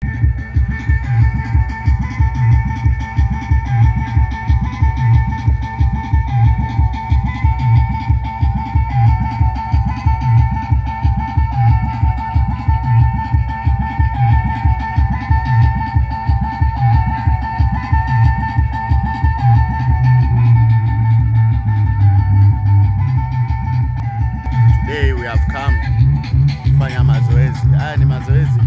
Today we have come kufanya mazoezi. Haya ni mazoezi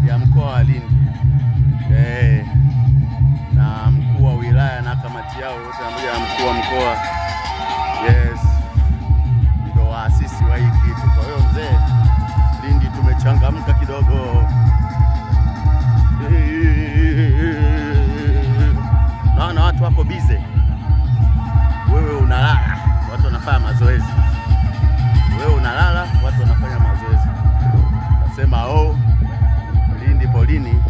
ya mkoa wa Lindi. Na mkuu wa wilaya na kamati yao wote pamoja na mkuu wa mkoa. Yes. Ndio waasisi wa hii kitu. Kwa hiyo mzee, Lindi tumechangamka kidogo. Naona watu wako busy. Wewe unalala, watu wanafanya mazoezi. Wewe unalala, watu wanafanya mazoezi. Nasema Lindi polini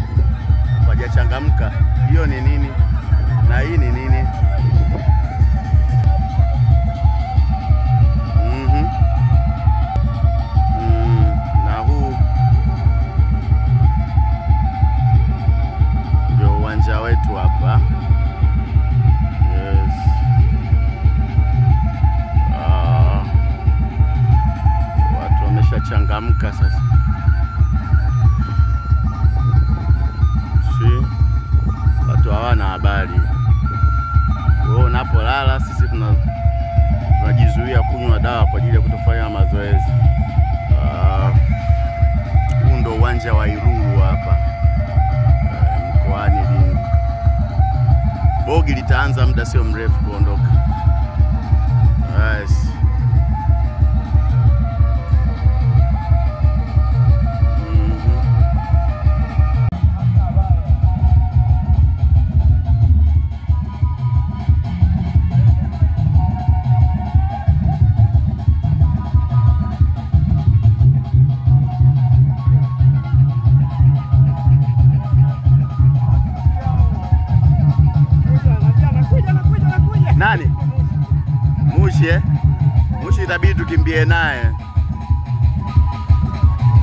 hawajachangamka. Hiyo ni nini? Na hii ni nini? Na huu ndio uwanja wetu hapa. Yes. Watu wameshachangamka sasa. Watu hawana habari. Wewe unapolala, sisi tunajizuia kunywa dawa kwa ajili ya kutofanya mazoezi. Huu ndo uwanja wa Iruru hapa mkoani Lindi. Bogi litaanza muda sio mrefu kuondoka. Yes. Nani? Mushi Mushi itabidi tukimbie naye.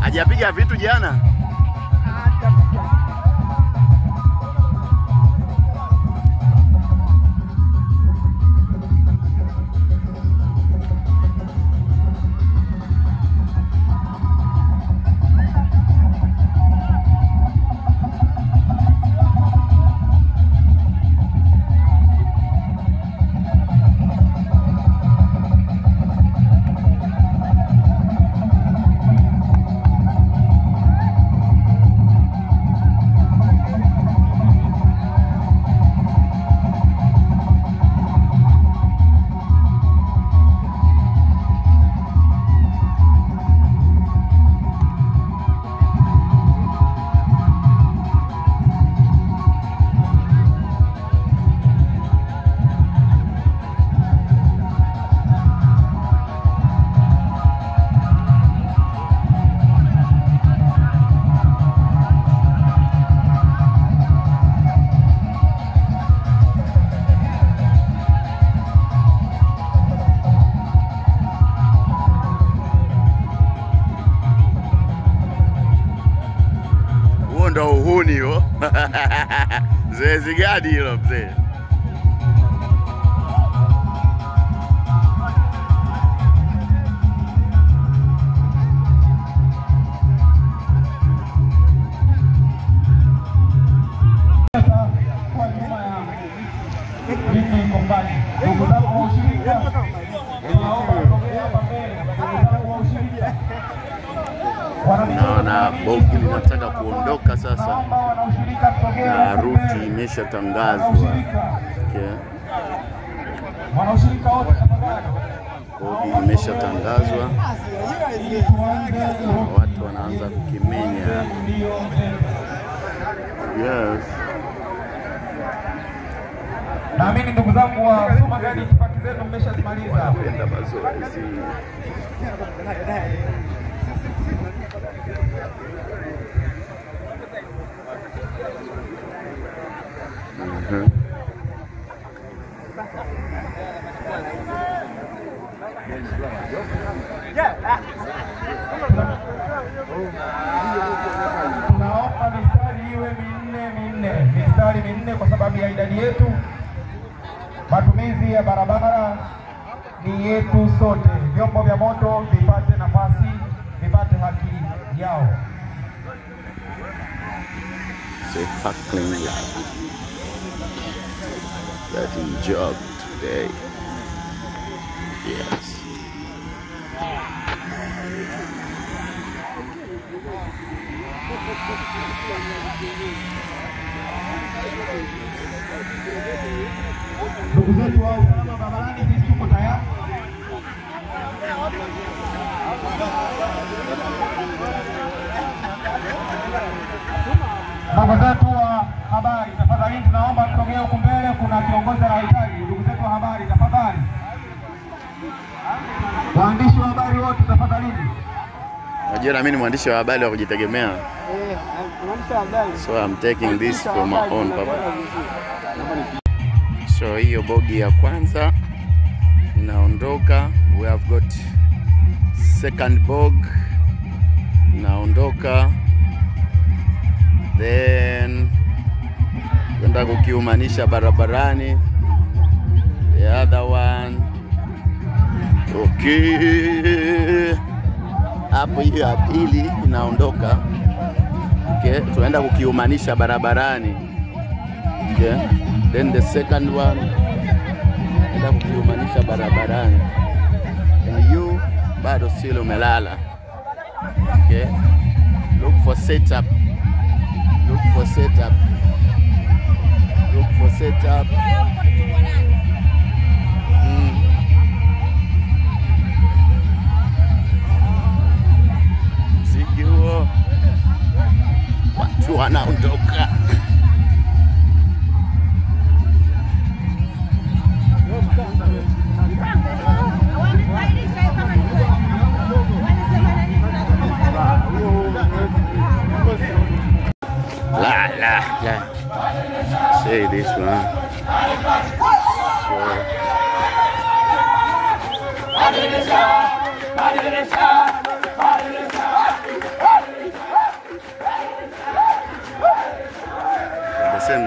Hajapiga vitu jana? Ndo uhuni hiyo. Zoezi gani hilo mzee? Naona bogi linataka kuondoka sasa na ruti imeshatangazwa. Bogi imeshatangazwa. Watu wanaanza kukimenya. Yes. Naamini ndugu zangu wa Suma Gadi paki zenu mmeshazimaliza. Kwenda mazoezi. Yeah. mistari minne kwa sababu ya idadi yetu. Matumizi ya barabara ni yetu sote. Vyombo vya moto vipate nafasi, vipate haki yao. That job today. Yes. Ndugu zetu wa usalama barabarani, sisi tuko tayari. Ndugu zetu wa habari, tafadhali tunaomba msogee huko mbele, kuna kiongozi anahitaji. Ndugu zetu wa habari, tafadhali. Waandishi wa habari wote tafadhali. Najua mimi ni mwandishi wa habari wa kujitegemea. So I'm taking this for my own purpose. So hiyo bogi ya kwanza inaondoka. We have got second bog inaondoka. Then kwenda kukiumanisha barabarani. The other one. Okay. Hapo hiyo ya pili inaondoka. Okay, tunaenda kukiumanisha barabarani. Okay. Then the second one tunaenda kukiumanisha barabarani. And you bado silo umelala. Okay. Look for setup. Look for setup. Look for setup. Sikio. Watu wanaondoka. La. Say this one.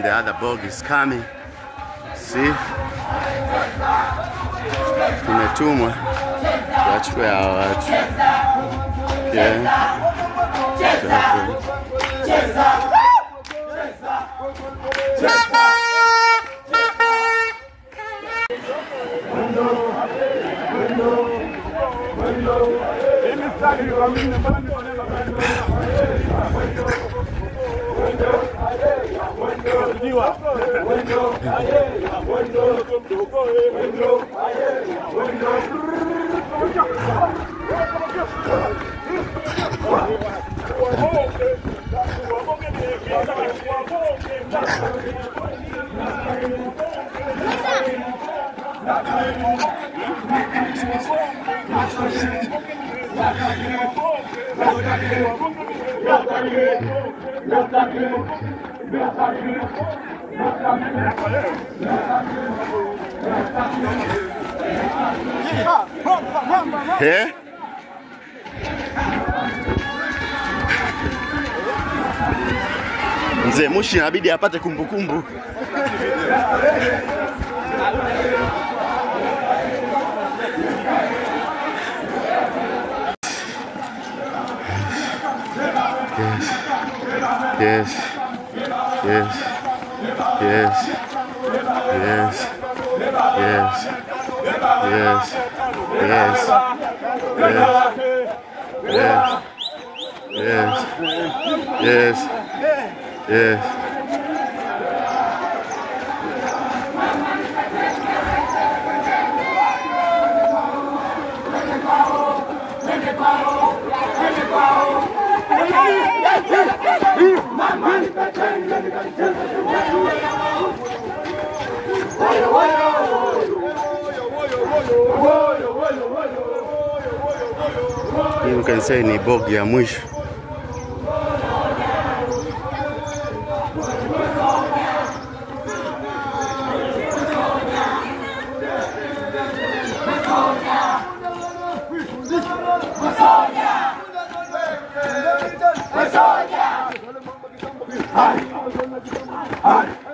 The other bog is coming. See? Tumetumwa tuachukue hawa watu. Hey? Mzee Mushi inabidi apate kumbukumbu. Yes. You can say ni bogi ya mwisho. Hi.